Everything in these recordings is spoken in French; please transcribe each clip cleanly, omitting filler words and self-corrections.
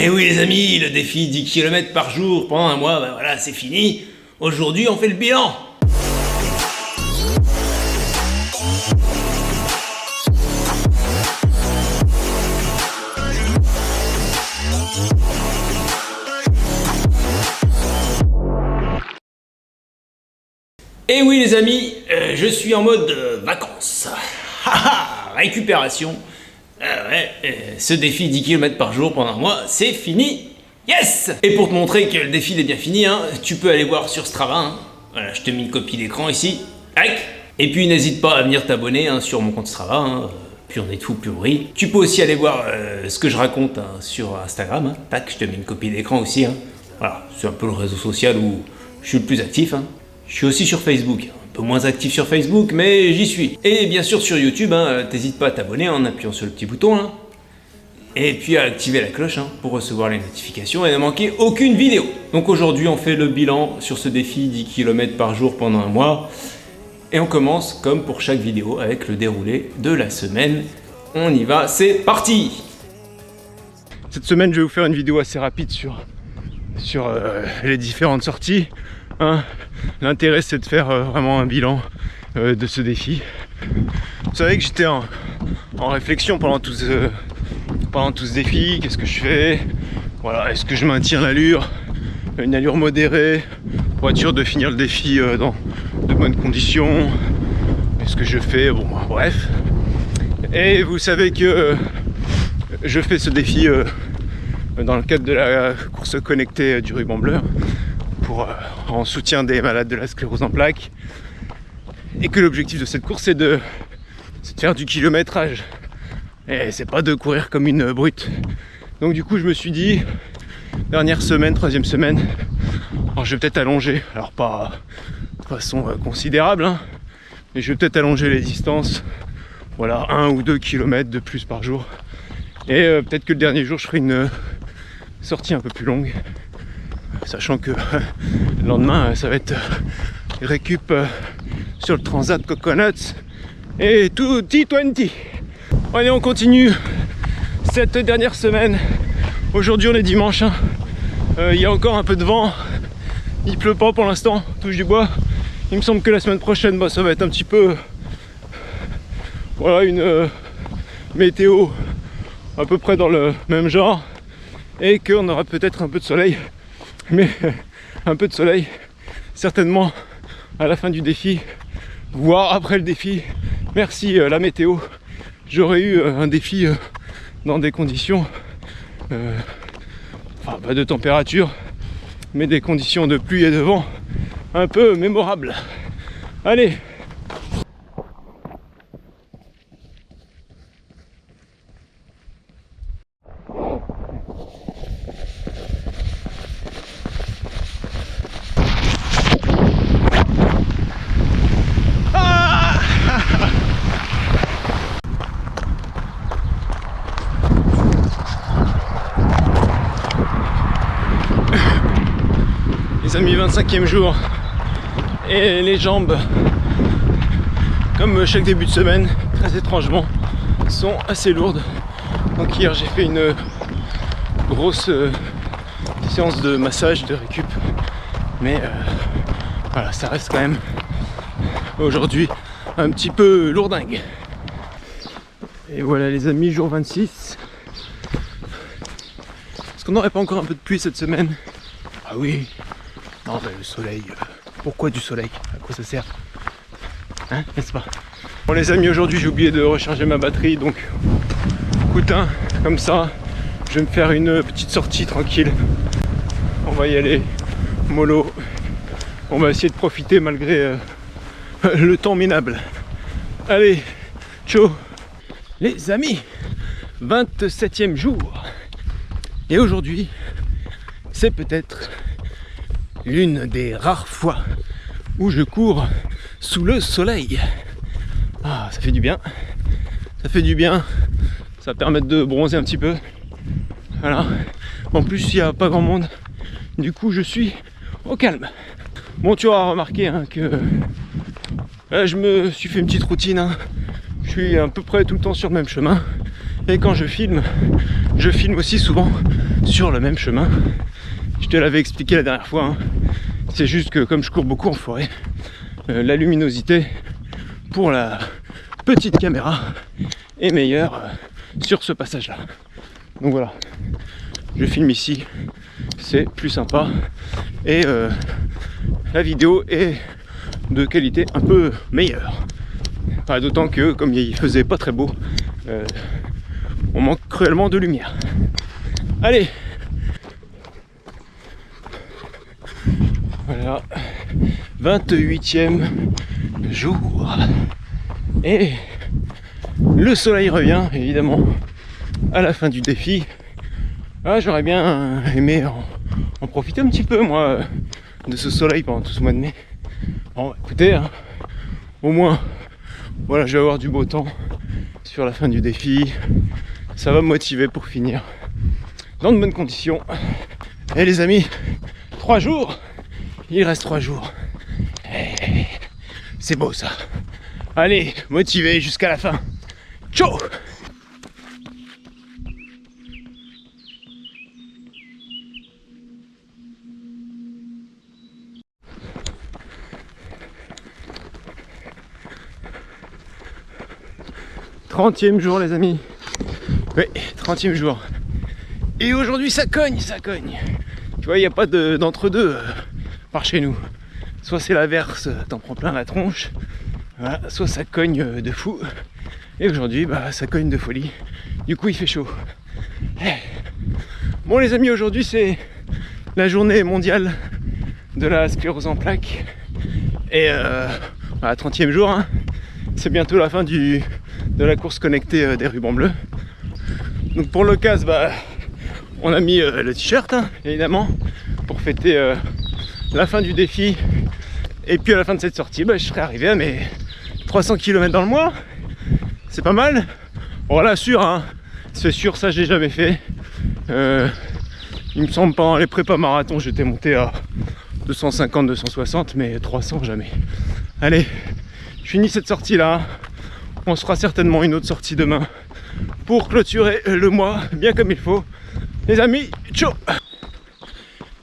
Et oui les amis, le défi 10 km par jour pendant un mois, ben voilà, c'est fini. Aujourd'hui on fait le bilan. Et oui les amis, je suis en mode vacances. Récupération. Ce défi 10 km par jour pendant un mois, c'est fini. Yes! Et pour te montrer que le défi est bien fini, tu peux aller voir sur Strava. Voilà, je te mets une copie d'écran ici. Et puis n'hésite pas à venir t'abonner sur mon compte Strava. Plus on est de fous, plus on rit. Tu peux aussi aller voir ce que je raconte sur Instagram. Tac, je te mets une copie d'écran aussi. Voilà, c'est un peu le réseau social où je suis le plus actif. Je suis aussi sur Facebook, un peu moins actif sur Facebook, mais j'y suis. Et bien sûr sur YouTube, t'hésites pas à t'abonner en appuyant sur le petit bouton. Et puis à activer la cloche pour recevoir les notifications et ne manquer aucune vidéo. Donc aujourd'hui on fait le bilan sur ce défi 10 km par jour pendant un mois. Et on commence comme pour chaque vidéo avec le déroulé de la semaine. On y va, c'est parti! Cette semaine je vais vous faire une vidéo assez rapide sur les différentes sorties. L'intérêt c'est de faire vraiment un bilan de ce défi. Vous savez que j'étais en réflexion pendant tout ce défi. Qu'est-ce que je fais? Voilà, est-ce que je maintiens une allure modérée pour être sûr de finir le défi dans de bonnes conditions? Est-ce que je fais? Bon, bref. Et vous savez que je fais ce défi dans le cadre de la course connectée du ruban bleu en soutien des malades de la sclérose en plaques, et que l'objectif de cette course c'est de faire du kilométrage et c'est pas de courir comme une brute. Donc du coup je me suis dit, dernière semaine, troisième semaine, alors je vais peut-être allonger, alors pas de façon considérable, mais je vais peut-être allonger les distances, voilà, 1 ou 2 km de plus par jour, et peut-être que le dernier jour je ferai une sortie un peu plus longue, sachant que le lendemain ça va être récup sur le Transat Coconuts et tout T20. Allez, on continue cette dernière semaine. Aujourd'hui on est dimanche, il y a encore un peu de vent, il pleut pas pour l'instant, touche du bois. Il me semble que la semaine prochaine ça va être un petit peu, voilà, une météo à peu près dans le même genre, et qu'on aura peut-être un peu de soleil, mais un peu de soleil certainement à la fin du défi, voire après le défi. Merci la météo, j'aurais eu un défi dans des conditions pas de température, mais des conditions de pluie et de vent un peu mémorables. Allez, les amis, 25e jour, et les jambes, comme chaque début de semaine, très étrangement, sont assez lourdes. Donc hier j'ai fait une grosse séance de massage, de récup, mais voilà, ça reste quand même aujourd'hui un petit peu lourdingue. Et voilà les amis, jour 26. Est-ce qu'on n'aurait pas encore un peu de pluie cette semaine? Ah oui. Non, le soleil, pourquoi du soleil? À quoi ça sert? N'est-ce pas? Bon les amis, aujourd'hui j'ai oublié de recharger ma batterie, donc écoute, comme ça, je vais me faire une petite sortie tranquille. On va y aller mollo. On va essayer de profiter malgré le temps minable. Allez, ciao les amis, 27e jour. Et aujourd'hui, c'est peut-être l'une des rares fois où je cours sous le soleil. Ah, ça fait du bien. Ça fait du bien. Ça permet de bronzer un petit peu. Voilà. En plus, il n'y a pas grand monde. Du coup, je suis au calme. Bon, tu auras remarqué que là, je me suis fait une petite routine. Je suis à peu près tout le temps sur le même chemin. Et quand je filme aussi souvent sur le même chemin. Je te l'avais expliqué la dernière fois, hein. C'est juste que comme je cours beaucoup en forêt, la luminosité pour la petite caméra est meilleure sur ce passage là. Donc voilà, je filme ici, c'est plus sympa et la vidéo est de qualité un peu meilleure. Enfin, d'autant que comme il faisait pas très beau, on manque cruellement de lumière. Allez, voilà, 28e jour et le soleil revient évidemment à la fin du défi. Ah, j'aurais bien aimé en profiter un petit peu moi de ce soleil pendant tout ce mois de mai. Bon, écoutez, hein, au moins voilà, je vais avoir du beau temps sur la fin du défi. Ça va me motiver pour finir dans de bonnes conditions. Et les amis, 3 jours, il reste 3 jours. Et c'est beau ça. Allez, motivé jusqu'à la fin. Ciao! Trentième jour les amis. Oui, 30e jour. Et aujourd'hui ça cogne, ça cogne. Tu vois, il n'y a pas d'entre-deux par chez nous. Soit c'est l'averse, t'en prends plein la tronche. Voilà, soit ça cogne de fou. Et aujourd'hui, bah ça cogne de folie. Du coup il fait chaud. Bon les amis, aujourd'hui c'est la journée mondiale de la sclérose en plaques. Et 30e jour, hein, c'est bientôt la fin de la course connectée des rubans bleus. Donc pour l'occasion, bah, on a mis le t-shirt, hein, évidemment, pour fêter la fin du défi. Et puis à la fin de cette sortie, bah, je serai arrivé à mes 300 km dans le mois. C'est pas mal. Bon là, sûr, hein, c'est sûr, ça je l'ai jamais fait. Il me semble pendant les prépas marathon, j'étais monté à 250, 260, mais 300 jamais. Allez, je finis cette sortie là. On se fera certainement une autre sortie demain pour clôturer le mois bien comme il faut. Les amis, ciao!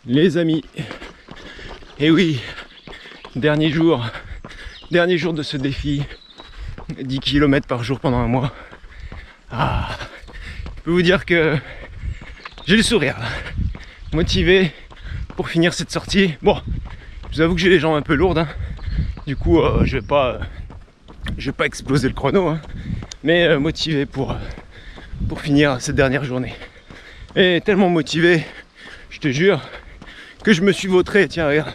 Les amis, et oui, dernier jour de ce défi, 10 km par jour pendant un mois. Ah, je peux vous dire que j'ai le sourire, motivé pour finir cette sortie. Bon, je vous avoue que j'ai les jambes un peu lourdes, hein. Du coup je vais pas exploser le chrono, hein, mais motivé pour finir cette dernière journée. Et tellement motivé, je te jure, que je me suis vautré, tiens regarde.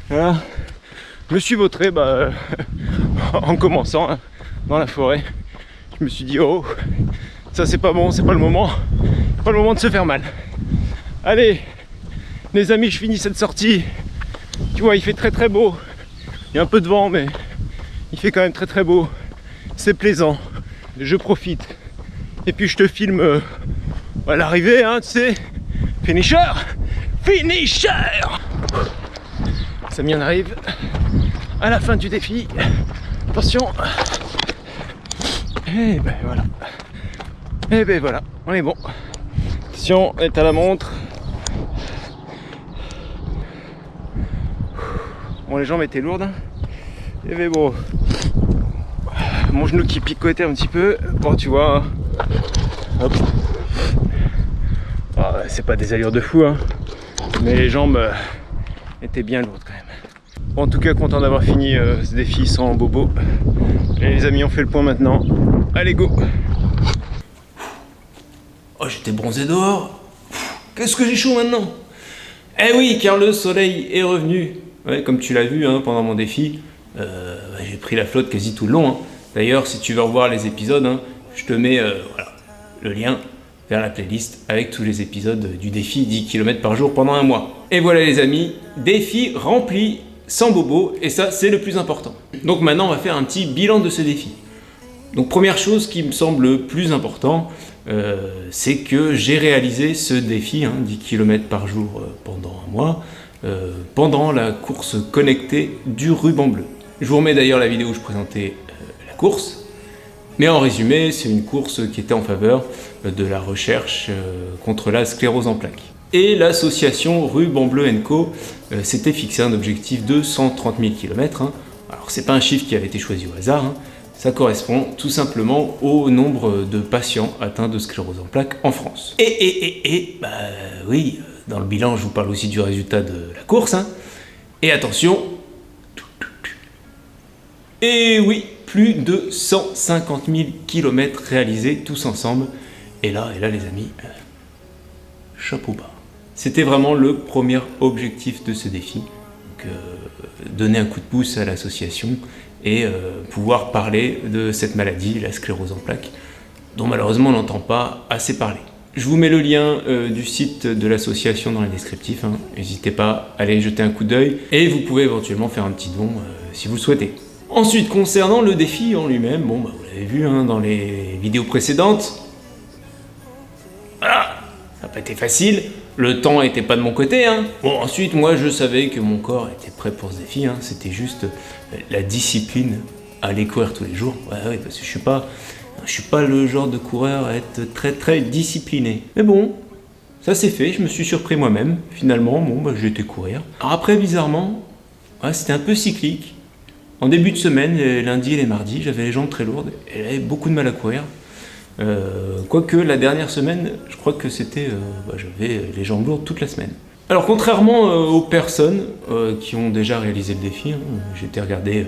Voilà, je me suis vautré en commençant, hein, dans la forêt. Je me suis dit oh, ça c'est pas bon, c'est pas le moment de se faire mal. Allez les amis, je finis cette sortie. Tu vois, il fait très très beau. Il y a un peu de vent, mais il fait quand même très très beau. C'est plaisant. Je profite. Et puis je te filme à l'arrivée, hein, tu sais. Finisher! Finisher! Samy, on arrive à la fin du défi. Attention. Et ben voilà. Et ben voilà, on est bon. Attention, on est à la montre. Bon, les jambes étaient lourdes, hein. Et mais bon, mon genou qui picotait un petit peu. Bon, tu vois, hop. Oh, c'est pas des allures de fou, hein, mais les jambes étaient bien lourdes quand même. Bon, en tout cas, content d'avoir fini ce défi sans bobo. Et les amis, on fait le point maintenant. Allez, go! Oh, j'étais bronzé dehors. Qu'est-ce que j'ai chaud maintenant? Eh oui, car le soleil est revenu. Ouais, comme tu l'as vu, hein, pendant mon défi, j'ai pris la flotte quasi tout le long, hein. D'ailleurs, si tu veux revoir les épisodes, hein, je te mets voilà, le lien vers la playlist avec tous les épisodes du défi 10 km par jour pendant un mois. Et voilà les amis, défi rempli, sans bobo, et ça c'est le plus important. Donc maintenant on va faire un petit bilan de ce défi. Donc première chose qui me semble plus important, c'est que j'ai réalisé ce défi, hein, 10 km par jour pendant un mois, pendant la course connectée du ruban bleu. Je vous remets d'ailleurs la vidéo où je présentais la course. Mais en résumé, c'est une course qui était en faveur de la recherche contre la sclérose en plaques. Et l'association Ruban Bleu & Co s'était fixé un objectif de 130 000 km. Alors c'est pas un chiffre qui avait été choisi au hasard, ça correspond tout simplement au nombre de patients atteints de sclérose en plaques en France. Bah oui, dans le bilan je vous parle aussi du résultat de la course. Et attention, et oui, plus de 150 000 km réalisés tous ensemble. Et là les amis, chapeau bas. C'était vraiment le premier objectif de ce défi, donc, donner un coup de pouce à l'association et pouvoir parler de cette maladie, la sclérose en plaques, dont malheureusement on n'entend pas assez parler. Je vous mets le lien du site de l'association dans le descriptif, n'hésitez pas à aller jeter un coup d'œil et vous pouvez éventuellement faire un petit don si vous le souhaitez. Ensuite, concernant le défi en lui-même, bon, vous l'avez vu dans les vidéos précédentes, voilà, ça n'a pas été facile. Le temps n'était pas de mon côté. Bon, ensuite, moi, je savais que mon corps était prêt pour ce défi. C'était juste la discipline à aller courir tous les jours. Ouais, parce que je suis pas le genre de coureur à être très discipliné. Mais bon, ça s'est fait. Je me suis surpris moi-même. Finalement, j'ai été courir. Alors après, bizarrement, c'était un peu cyclique. En début de semaine, les lundis et les mardis, j'avais les jambes très lourdes et j'avais beaucoup de mal à courir. Quoique la dernière semaine, je crois que c'était, j'avais les jambes lourdes toute la semaine. Alors contrairement aux personnes qui ont déjà réalisé le défi, j'ai été regarder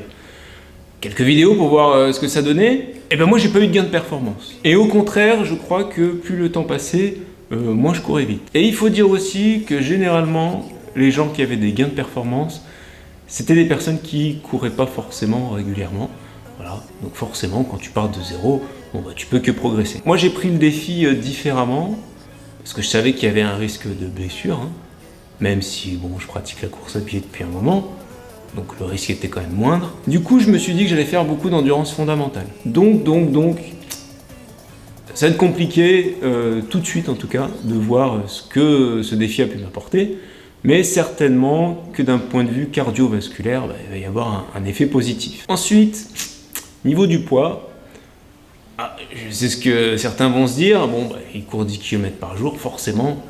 quelques vidéos pour voir ce que ça donnait, et moi j'ai pas eu de gain de performance. Et au contraire, je crois que plus le temps passait, moins je courais vite. Et il faut dire aussi que généralement, les gens qui avaient des gains de performance, c'était des personnes qui couraient pas forcément régulièrement. Voilà, donc forcément quand tu pars de zéro, tu peux que progresser. Moi j'ai pris le défi différemment, parce que je savais qu'il y avait un risque de blessure, même si je pratique la course à pied depuis un moment, donc le risque était quand même moindre. Du coup je me suis dit que j'allais faire beaucoup d'endurance fondamentale. Donc, ça va être compliqué tout de suite en tout cas, de voir ce que ce défi a pu m'apporter, mais certainement que d'un point de vue cardiovasculaire, il va y avoir un effet positif. Ensuite, niveau du poids, je sais ce que certains vont se dire, il court 10 km par jour, forcément,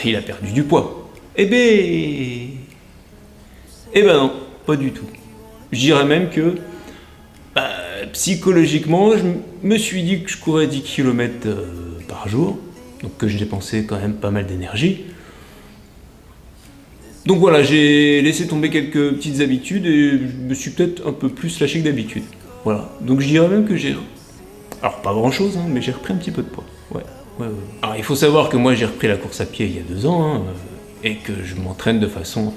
il a perdu du poids. Eh ben non, pas du tout. Je dirais même que, psychologiquement, je me suis dit que je courais 10 km par jour, donc que je dépensais quand même pas mal d'énergie. Donc voilà, j'ai laissé tomber quelques petites habitudes et je me suis peut-être un peu plus lâché que d'habitude. Voilà, donc je dirais même que j'ai... Alors pas grand chose, mais j'ai repris un petit peu de poids. Ouais. Alors il faut savoir que moi j'ai repris la course à pied il y a 2 ans, et que je m'entraîne de façon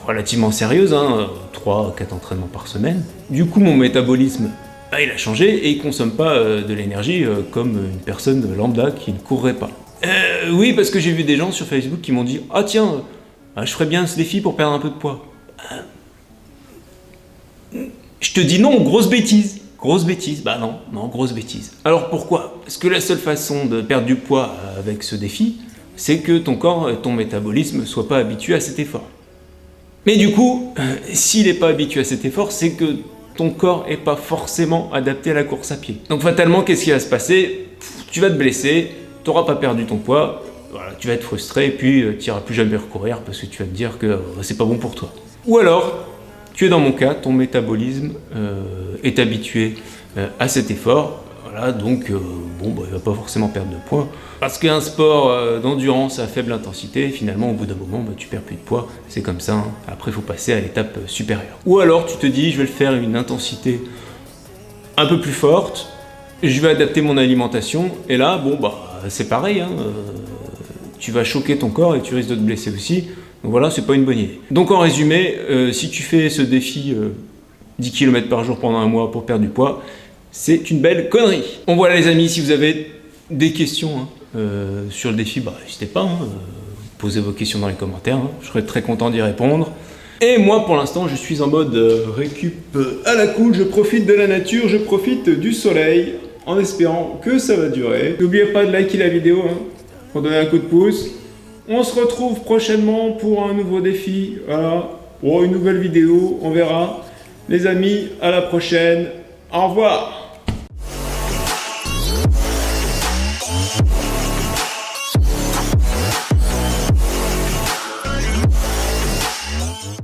relativement sérieuse, 3-4 entraînements par semaine. Du coup mon métabolisme, il a changé et il consomme pas de l'énergie comme une personne lambda qui ne courrait pas. Oui, parce que j'ai vu des gens sur Facebook qui m'ont dit « Ah tiens, je ferais bien ce défi pour perdre un peu de poids. » Je te dis non, grosse bêtise. Grosse bêtise, non, grosse bêtise. Alors pourquoi? Parce que la seule façon de perdre du poids avec ce défi, c'est que ton corps, ton métabolisme ne soit pas habitué à cet effort. Mais du coup, s'il n'est pas habitué à cet effort, c'est que ton corps n'est pas forcément adapté à la course à pied. Donc fatalement, qu'est-ce qui va se passer? Tu vas te blesser, tu n'auras pas perdu ton poids, tu vas être frustré et puis tu n'iras plus jamais recourir parce que tu vas te dire que c'est pas bon pour toi. Ou alors, tu es dans mon cas, ton métabolisme est habitué à cet effort, donc il ne va pas forcément perdre de poids. Parce qu'un sport d'endurance à faible intensité, finalement au bout d'un moment, tu perds plus de poids, c'est comme ça, après il faut passer à l'étape supérieure. Ou alors tu te dis, je vais le faire à une intensité un peu plus forte, je vais adapter mon alimentation, et là, c'est pareil, tu vas choquer ton corps et tu risques de te blesser aussi. Donc voilà, c'est pas une bonne idée. Donc en résumé, si tu fais ce défi 10 km par jour pendant un mois pour perdre du poids, c'est une belle connerie. Bon voilà les amis, si vous avez des questions sur le défi, n'hésitez pas, posez vos questions dans les commentaires, je serai très content d'y répondre. Et moi pour l'instant je suis en mode récup à la cool, je profite de la nature, je profite du soleil, en espérant que ça va durer. N'oubliez pas de liker la vidéo, pour donner un coup de pouce. On se retrouve prochainement pour un nouveau défi, une nouvelle vidéo, on verra. Les amis, à la prochaine, au revoir.